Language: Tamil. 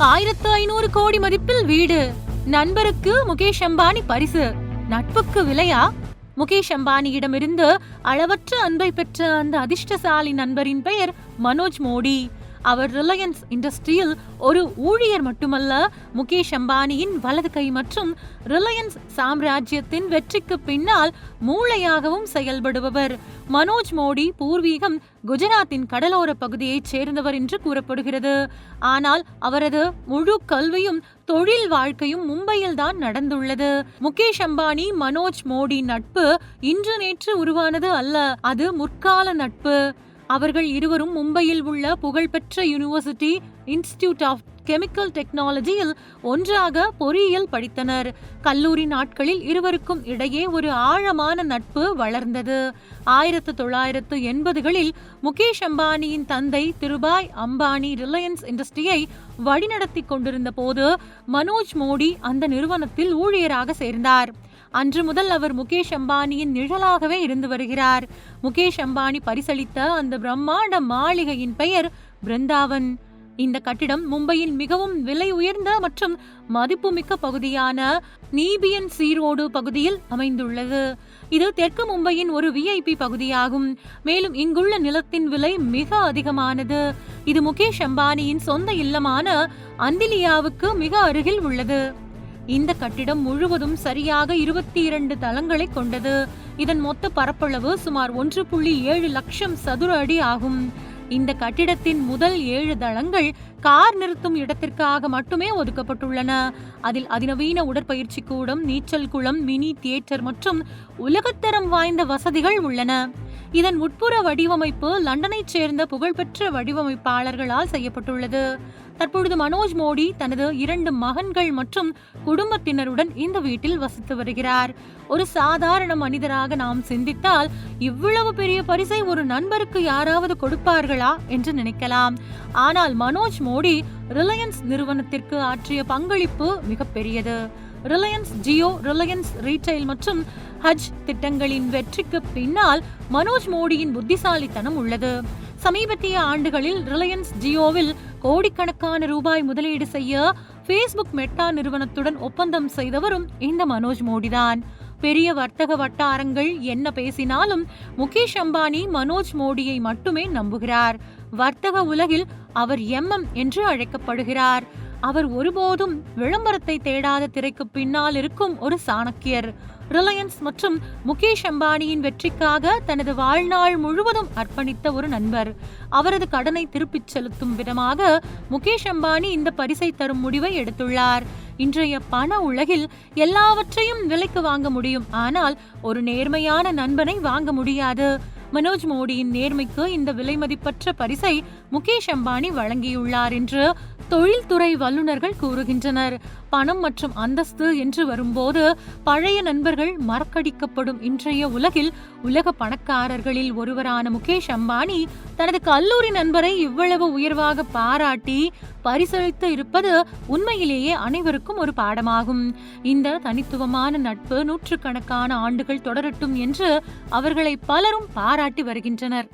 1500 கோடி மதிப்பில் வீடு. நண்பருக்கு முகேஷ் அம்பானி பரிசு. நட்புக்கு விலையா? முகேஷ் அம்பானியிடமிருந்து அளவற்ற அன்பை பெற்ற அந்த அதிர்ஷ்டசாலி நண்பரின் பெயர் மனோஜ் மோடி. அவர் ரிலையன்ஸ் இண்டஸ்ட்ரியில் ஒரு ஊழியர் மட்டுமல்ல, முகேஷ் அம்பானியின் வலது கை மற்றும் ரிலையன்ஸ் சாம்ராஜ்யத்தின் வெற்றிக்கு பின்னால் மூளையாகவும் செயல்படுபவர். மனோஜ் மோடி பூர்வீகம் குஜராத்தின் கடலோர பகுதியைச் சேர்ந்தவர் என்று கூறப்படுகிறது. ஆனால் அவரது முழு கல்வியும் தொழில் வாழ்க்கையும் மும்பையில் தான் நடந்துள்ளது. முகேஷ் அம்பானி மனோஜ் மோடி நட்பு இன்று நேற்று உருவானது அல்ல, அது முற்கால நட்பு. அவர்கள் இருவரும் மும்பையில் உள்ள புகழ்பெற்ற யூனிவர்சிட்டி இன்ஸ்டிடியூட் ஆஃப் கெமிக்கல் டெக்னாலஜியில் ஒன்றாக பொறியியல் படித்தனர். கல்லூரி நாட்களில் இருவருக்கும் இடையே ஒரு ஆழமான நட்பு வளர்ந்தது. 1980களில் முகேஷ் அம்பானியின் தந்தை திருபாய் அம்பானி ரிலையன்ஸ் இண்டஸ்ட்ரியை வழிநடத்தி கொண்டிருந்த போது மனோஜ் மோடி அந்த நிறுவனத்தில் ஊழியராக சேர்ந்தார். அன்று முதல் அவர் முகேஷ் அம்பானியின் நிழலாகவே இருந்து வருகிறார். முகேஷ் அம்பானி பரிசளித்த அந்த பிரம்மாண்ட மாளிகையின் பெயர் பிருந்தாவன். இந்த கட்டிடம் மும்பையின் மிகவும் விலை உயர்ந்த மற்றும் மதிப்புமிக்க பகுதியான நீபியன் சி ரோடு பகுதியில் அமைந்துள்ளது. இது தெற்கு மும்பையின் ஒரு விஐபி பகுதியாகும். மேலும் இங்குள்ள நிலத்தின் விலை மிக அதிகமானது. இது முகேஷ் அம்பானியின் சொந்த இல்லமான அந்திலியாவுக்கு மிக அருகில் உள்ளது. இந்த கட்டிடம் முழுவதும் சரியாக 22 தளங்களை கொண்டது. இதன் மொத்த பரப்பளவு சுமார் 1.7 லட்சம் சதுர அடி ஆகும். இந்த கட்டிடத்தின் முதல் 7 தளங்கள் கார் நிறுத்தும் இடத்திற்காக மட்டுமே ஒதுக்கப்பட்டுள்ளன. அதில் அதிநவீன உடற்பயிற்சி கூடம், நீச்சல் குளம், மினி தியேட்டர் மற்றும் உலகத்தரம் வாய்ந்த வசதிகள் உள்ளன. இதன் உட்புற வடிவமைப்பு லண்டனைச் சேர்ந்த புகழ்பெற்ற வடிவமைப்பாளர்களால் செய்யப்பட்டுள்ளது. தற்பொழுது மனோஜ் மோடி தனது 2 மகன்கள் மற்றும் குடும்பத்தினருடன் இந்த வீட்டில் வசித்து வருகிறார். ஒரு சாதாரண மனிதராக நாம் சிந்தித்தால் இவ்வளவு பெரிய பரிசை ஒரு நண்பருக்கு யாராவது கொடுப்பார்களா என்று நினைக்கலாம். ஆனால் மனோஜ் மோடி ரிலையன்ஸ் நிறுவனத்திற்கு ஆற்றிய பங்களிப்பு மிகப்பெரியது. ரிலையன்ஸ் ஜியோ, ரிலையன்ஸ் ரீட்டைல் மற்றும் ஹஜ் திட்டங்களின் வெற்றிக்கு பின்னால் மனோஜ் மோடியின் புத்திசாலித்தனம் உள்ளது. சமீபத்திய ஆண்டுகளில் ரிலையன்ஸ் ஜியோவில் கோடிக்கணக்கான ரூபாய் முதலீடு செய்ய ஃபேஸ்புக் மெட்டா நிறுவனத்துடன் ஒப்பந்தம் செய்தவரும் இந்த மனோஜ் மோடிதான். பெரிய வர்த்தக வட்டாரங்கள் என்ன பேசினாலும் முகேஷ் அம்பானி மனோஜ் மோடியை மட்டுமே நம்புகிறார். வர்த்தக உலகில் அவர் MM என்று அழைக்கப்படுகிறார். அவர் ஒருபோதும் விளம்பரத்தை தேடாத திரைக்கு பின்னால் இருக்கும் ஒரு சாணக்கியர். ரிலையன்ஸ் மற்றும் முகேஷ் அம்பானியின் வெற்றிக்காக தனது வாழ்நாள் முழுவதும் அர்ப்பணித்த ஒரு நண்பர். அவரது கடனை திருப்பிச் செலுத்தும் விதமாக முகேஷ் அம்பானி இந்த பரிசை தரும் முடிவை எடுத்துள்ளார். இன்றைய பண உலகில் எல்லாவற்றையும் விலைக்கு வாங்க முடியும், ஆனால் ஒரு நேர்மையான நண்பனை வாங்க முடியாது. மனோஜ் மோடியின் நேர்மைக்கு இந்த விலை மதிப்பற்ற பரிசை முகேஷ் அம்பானி வழங்கியுள்ளார் என்று தொழில்துறை வல்லுநர்கள் கூறுகின்றனர். பணம் மற்றும் அந்தஸ்து என்று வரும்போது பழைய நண்பர்கள் மறக்கடிக்கப்படும் இன்றைய உலகில் உலக பணக்காரர்களில் ஒருவரான முகேஷ் அம்பானி தனது கல்லூரி நண்பரை இவ்வளவு உயர்வாக பாராட்டி பரிசளித்து இருப்பது உண்மையிலேயே அனைவருக்கும் ஒரு பாடமாகும். இந்த தனித்துவமான நட்பு நூற்றுக்கணக்கான ஆண்டுகள் தொடரட்டும் என்று அவர்களை பலரும் பாராட்டி வருகின்றனர்.